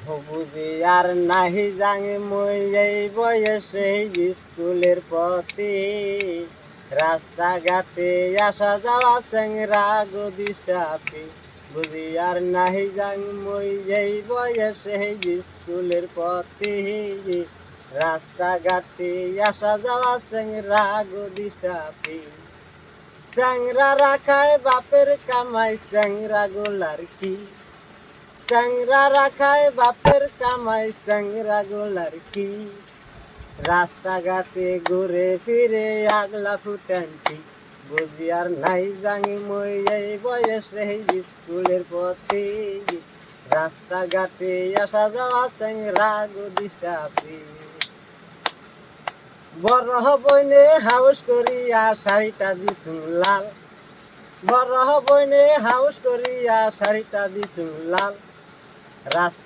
বুঝি আর নাহি জাঙে মই এই বয়সে স্কুলের পথে রাস্তাঘাটে আসা যাওয়া চ্যাংরা গদিষ্টাপে বুঝি আর নাহি জাং মই এই বয়সে স্কুলের পথে রাস্তাঘাটে আসা যাওয়া চ্যাংরা গদিষ্টাপে চ্যাংরা রাখায় বাপের কামাই চ্যাংরা গোলার কি চ্যাংরা রাখায় বাপের কামাই চ্যাংরা গোলার কি রাস্তাঘাটে ঘুরে ফিরে আগলা ফুটান্তি বুঝি আর নাই জাঙি মই এই বয়সে স্কুলের পথে রাস্তাঘাটে আসা যাওয়া চ্যাংরা গদিষ্টাপে বড় বইনে হাউস করিয়া শাড়িটা দিছুন লাল বড় বইনে হাউস করিয়া শাড়িটা দিছুন লাল রাস্তা